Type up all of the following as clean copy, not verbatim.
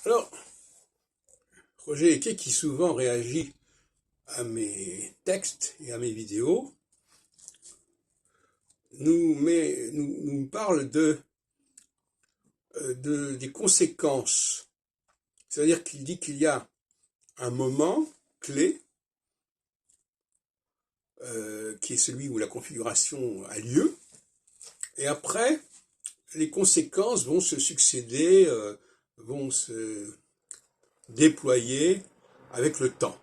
Alors, Roger Eke, qui souvent réagit à mes textes et à mes vidéos, nous parle des conséquences. C'est-à-dire qu'il dit qu'il y a un moment clé, qui est celui où la configuration a lieu, et après, les conséquences vont se succéder, vont se déployer avec le temps.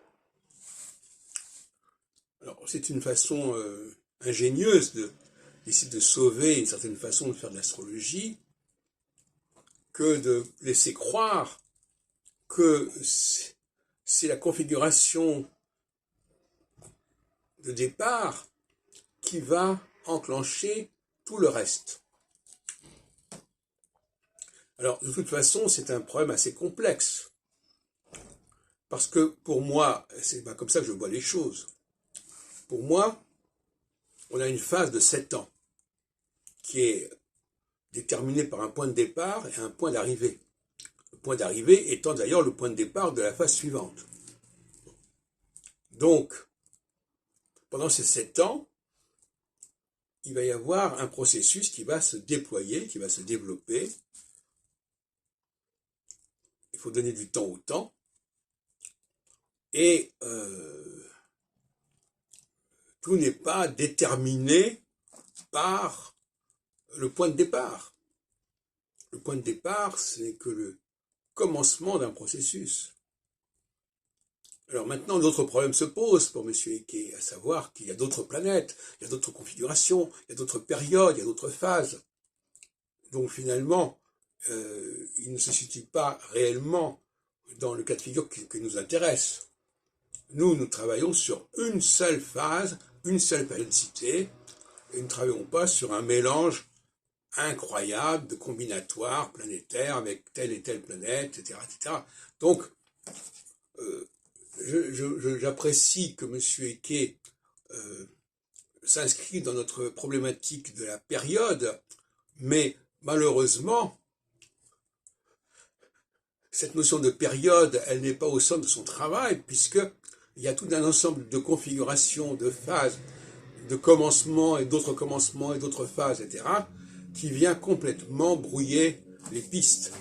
Alors, c'est une façon ingénieuse d'essayer de sauver une certaine façon de faire de l'astrologie, que de laisser croire que c'est la configuration de départ qui va enclencher tout le reste. Alors, de toute façon, c'est un problème assez complexe. Parce que pour moi, c'est pas comme ça que je vois les choses. Pour moi, on a une phase de 7 ans qui est déterminée par un point de départ et un point d'arrivée. Le point d'arrivée étant d'ailleurs le point de départ de la phase suivante. Donc, pendant ces 7 ans, il va y avoir un processus qui va se déployer, qui va se développer. Il faut donner du temps au temps. Et tout n'est pas déterminé par le point de départ. Le point de départ, c'est que le commencement d'un processus. Alors maintenant, d'autres problèmes se posent pour M. Eke, à savoir qu'il y a d'autres planètes, il y a d'autres configurations, il y a d'autres périodes, il y a d'autres phases. Donc finalement, il ne se situe pas réellement dans le cas de figure qui nous intéresse. Nous travaillons sur une seule phase, une seule périodicité, et nous ne travaillons pas sur un mélange incroyable de combinatoires planétaires avec telle et telle planète, etc. etc. Donc, j'apprécie que M. Eke s'inscrit dans notre problématique de la période, mais malheureusement, cette notion de période, elle n'est pas au centre de son travail, puisqu'il y a tout un ensemble de configurations, de phases, de commencements et d'autres commencements et d'autres phases, etc., qui vient complètement brouiller les pistes.